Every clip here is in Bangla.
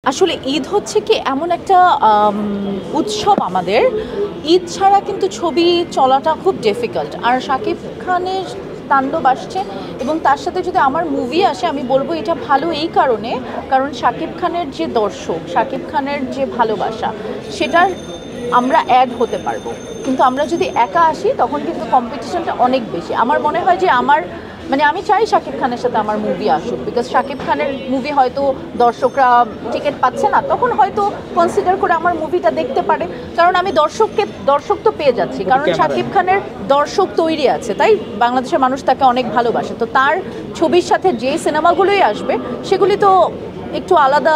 আসলে ঈদ হচ্ছে কি এমন একটা উৎসব আমাদের, ঈদ ছাড়া কিন্তু ছবি চলাটা খুব ডিফিকাল্ট। আর শাকিব খানের তাণ্ডব আসছে এবং তার সাথে যদি আমার মুভি আসে আমি বলবো এটা ভালো এই কারণে, কারণ শাকিব খানের যে দর্শক, শাকিব খানের যে ভালোবাসা, সেটার আমরা অ্যাড হতে পারবো। কিন্তু আমরা যদি একা আসি তখন কিন্তু কম্পিটিশনটা অনেক বেশি। আমার মনে হয় যে আমি চাই শাকিব খানের সাথে আমার মুভি আসুক, বিকজ শাকিব খানের মুভি হয়তো দর্শকরা টিকিট পাচ্ছে না, তখন হয়তো কনসিডার করে আমার মুভিটা দেখতে পারে। কারণ আমি দর্শক তো পেয়ে যাচ্ছি, কারণ শাকিব খানের দর্শক তৈরি আছে, তাই বাংলাদেশের মানুষ তাকে অনেক ভালোবাসে। তো তার ছবির সাথে যে সিনেমাগুলোই আসবে সেগুলি তো একটু আলাদা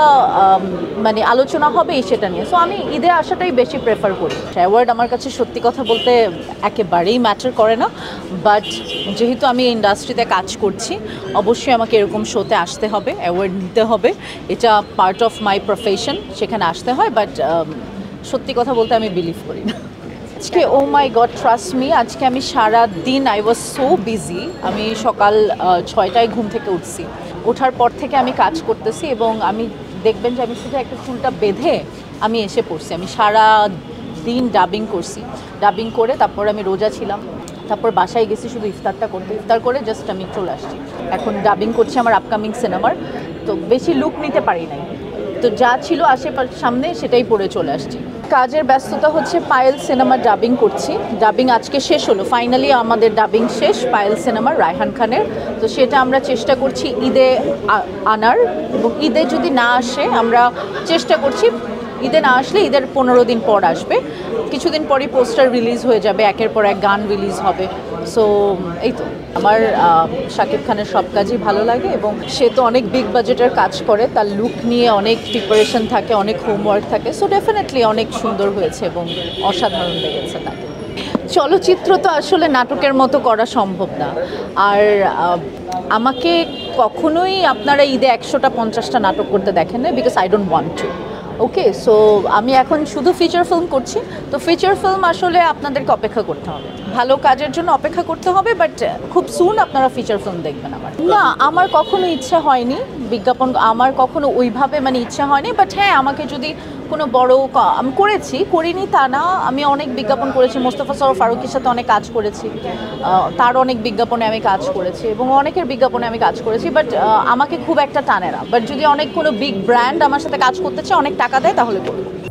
আলোচনা হবে সেটা নিয়ে। সো আমি ঈদে আসাটাই বেশি প্রেফার করি। অ্যাওয়ার্ড আমার কাছে সত্যি কথা বলতে একেবারেই ম্যাটার করে না, বাট যেহেতু আমি ইন্ডাস্ট্রিতে কাজ করছি অবশ্যই আমাকে এরকম শোতে আসতে হবে, অ্যাওয়ার্ড নিতে হবে, এটা পার্ট অফ মাই প্রফেশন, সেখানে আসতে হয়। বাট সত্যি কথা বলতে আমি বিলিভ করি না। আজকে ও মাই গড, ট্রাস্ট মি, আজকে আমি সারা দিন আই ওয়াজ সো বিজি। আমি সকাল 6টায় ঘুম থেকে উঠছি, ওঠার পর থেকে আমি কাজ করতেছি এবং আমি দেখবেন যে আমি শুধু একটা চুলটা বেঁধে আমি এসে পড়ছি। আমি সারা দিন ডাবিং করছি, ডাবিং করে তারপর আমি রোজা ছিলাম, তারপর বাসায় গেছি শুধু ইফতারটা করতে, ইফতার করে জাস্ট আমি চলে আসছি। এখন ডাবিং করছি আমার আপকামিং সিনেমার, তো বেশি লুক নিতে পারি নাই, তো যা ছিল আশেপাশে সামনে সেটাই পরে চলে আসছি। কাজের ব্যস্ততা হচ্ছে, পায়েল সিনেমার ডাবিং করছি, ডাবিং আজকে শেষ হলো, ফাইনালি আমাদের ডাবিং শেষ পায়েল সিনেমার রায়হান খানের। তো সেটা আমরা চেষ্টা করছি ঈদে আনার, এবং ঈদে যদি না আসে আমরা চেষ্টা করছি, ঈদে না আসলে ঈদের 15 দিন পর আসবে, কিছুদিন পরই পোস্টার রিলিজ হয়ে যাবে, একের পর এক গান রিলিজ হবে। সো এই তো, আমার শাকিব খানের সব কাজই ভালো লাগে এবং সে তো অনেক বিগ বাজেটের কাজ করে, তার লুক নিয়ে অনেক প্রিপারেশন থাকে, অনেক হোমওয়ার্ক থাকে। সো ডেফিনেটলি অনেক সুন্দর হয়েছে এবং অসাধারণ লেগেছে তাকে। চলচ্চিত্র তো আসলে নাটকের মতো করা সম্ভব না, আর আমাকে কখনোই আপনারা ঈদে 100টা 50টা নাটক করতে দেখেন না, because I don't want to. Okay, so আমি এখন শুধু ফিচার ফিল্ম করছি, তো ফিচার ফিল্ম আসলে আপনাদেরকে অপেক্ষা করতে হবে, ভালো কাজের জন্য অপেক্ষা করতে হবে, বাট খুব সুন আপনারা ফিচার ফিল্ম দেখবেন। না, আমার কখনো ইচ্ছা হয়নি বিজ্ঞাপন, আমার কখনো ওইভাবে ইচ্ছা হয়নি। বাট হ্যাঁ, আমাকে যদি কোনো বড়, আমি করিনি তা না, আমি অনেক বিজ্ঞাপন করেছি, মোস্তফা সরোয়ার ফারুকের সাথে অনেক কাজ করেছি, তার অনেক বিজ্ঞাপনে আমি কাজ করেছি এবং অনেকের বিজ্ঞাপনে আমি কাজ করেছি, বাট আমাকে খুব একটা টানে না। বাট যদি অনেক কোনো বিগ ব্র্যান্ড আমার সাথে কাজ করতে চায়, অনেক টাকা দেয়, তাহলে করবো।